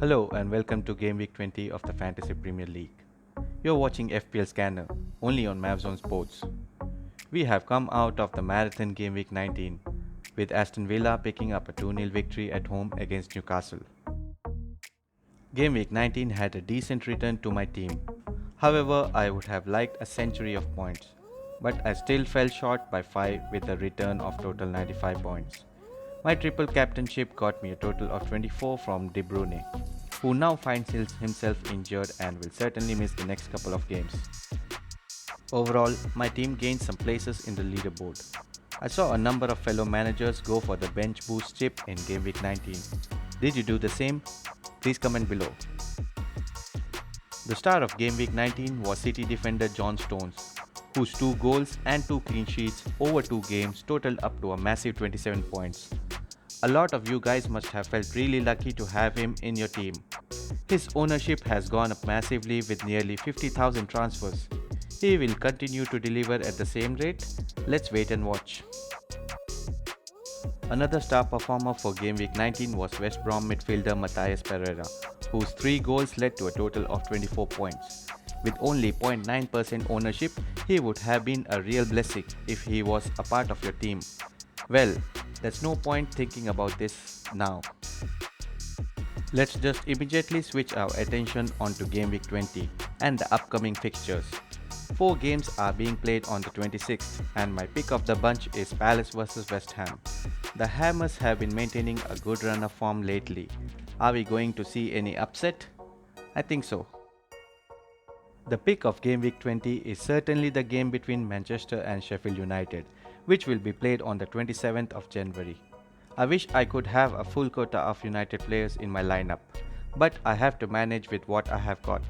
Hello and welcome to Game Week 20 of the Fantasy Premier League. You're watching FPL Scanner, only on Mavzone Sports. We have come out of the Marathon Game Week 19, with Aston Villa picking up a 2-0 victory at home against Newcastle. Game Week 19 had a decent return to my team. However, I would have liked a century of points, but I still fell short by 5 with a return of total 95 points. My triple captainship got me a total of 24 from De Bruyne, who now finds himself injured and will certainly miss the next couple of games. Overall, my team gained some places in the leaderboard. I saw a number of fellow managers go for the bench boost chip in Game Week 19. Did you do the same? Please comment below. The star of Game Week 19 was City defender John Stones, whose 2 goals and 2 clean sheets over 2 games totaled up to a massive 27 points. A lot of you guys must have felt really lucky to have him in your team. His ownership has gone up massively with nearly 50,000 transfers. He will continue to deliver at the same rate. Let's wait and watch. Another star performer for Game Week 19 was West Brom midfielder Matheus Pereira, whose 3 goals led to a total of 24 points. With only 0.9% ownership, he would have been a real blessing if he was a part of your team. Well, there's no point thinking about this now. Let's just immediately switch our attention onto Game Week 20 and the upcoming fixtures. 4 games are being played on the 26th and my pick of the bunch is Palace vs West Ham. The Hammers have been maintaining a good run of form lately. Are we going to see any upset? I think so. The pick of Game Week 20 is certainly the game between Manchester and Sheffield United, which will be played on the 27th of January. I wish I could have a full quota of United players in my lineup, but I have to manage with what I have got.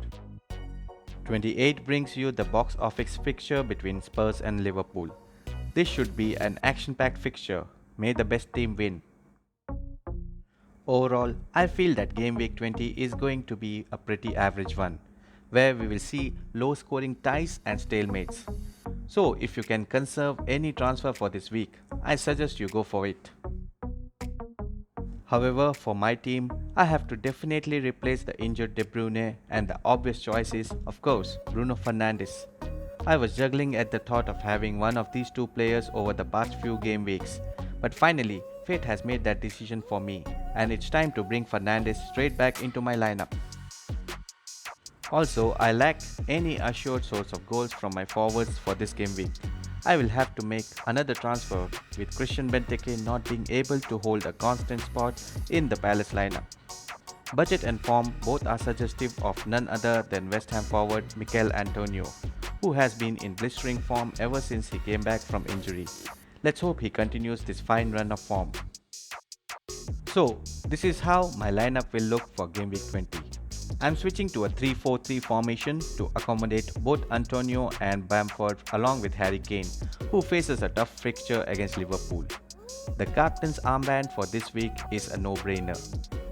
28 brings you the box office fixture between Spurs and Liverpool. This should be an action-packed fixture. May the best team win. Overall, I feel that Game Week 20 is going to be a pretty average one, where we will see low-scoring ties and stalemates. So if you can conserve any transfer for this week, I suggest you go for it. However, for my team, I have to definitely replace the injured De Bruyne, and the obvious choice is, of course, Bruno Fernandes. I was juggling at the thought of having one of these 2 players over the past few game weeks, but finally, fate has made that decision for me, and it's time to bring Fernandes straight back into my lineup. Also, I lack any assured source of goals from my forwards for this game week. I will have to make another transfer, with Christian Benteke not being able to hold a constant spot in the Palace lineup. Budget and form both are suggestive of none other than West Ham forward Mikel Antonio, who has been in blistering form ever since he came back from injury. Let's hope he continues this fine run of form. So, this is how my lineup will look for Game Week 20. I'm switching to a 3-4-3 formation to accommodate both Antonio and Bamford along with Harry Kane, who faces a tough fixture against Liverpool. The captain's armband for this week is a no-brainer.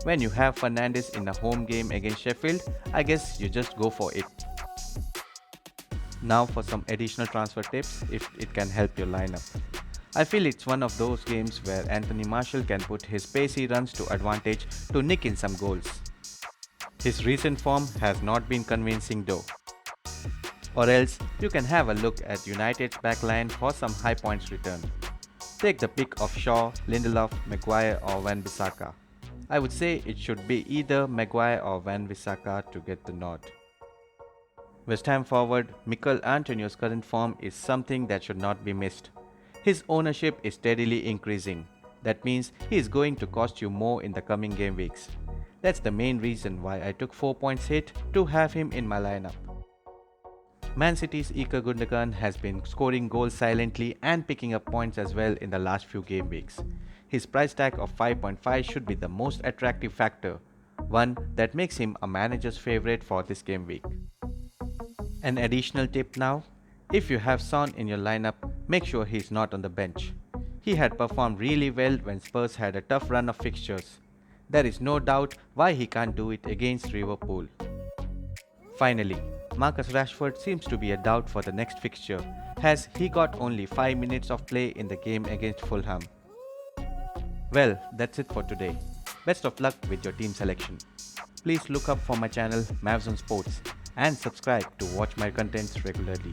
When you have Fernandes in a home game against Sheffield, I guess you just go for it. Now for some additional transfer tips if it can help your lineup. I feel it's one of those games where Anthony Martial can put his pacey runs to advantage to nick in some goals. His recent form has not been convincing though. Or else, you can have a look at United's backline for some high points return. Take the pick of Shaw, Lindelof, Maguire or Wan-Bissaka. I would say it should be either Maguire or Wan-Bissaka to get the nod. West Ham forward Mikel Antonio's current form is something that should not be missed. His ownership is steadily increasing. That means he is going to cost you more in the coming game weeks. That's the main reason why I took 4 points hit to have him in my lineup. Man City's Ilkay Gundogan has been scoring goals silently and picking up points as well in the last few game weeks. His price tag of 5.5 should be the most attractive factor, one that makes him a manager's favorite for this game week. An additional tip now, if you have Son in your lineup, make sure he's not on the bench. He had performed really well when Spurs had a tough run of fixtures. There is no doubt why he can't do it against Liverpool. Finally, Marcus Rashford seems to be a doubt for the next fixture, as he got only 5 minutes of play in the game against Fulham. Well, that's it for today. Best of luck with your team selection. please look up for my channel Matheus on Sports and subscribe to watch my contents regularly.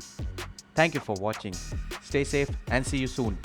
Thank you for watching. Stay safe and see you soon.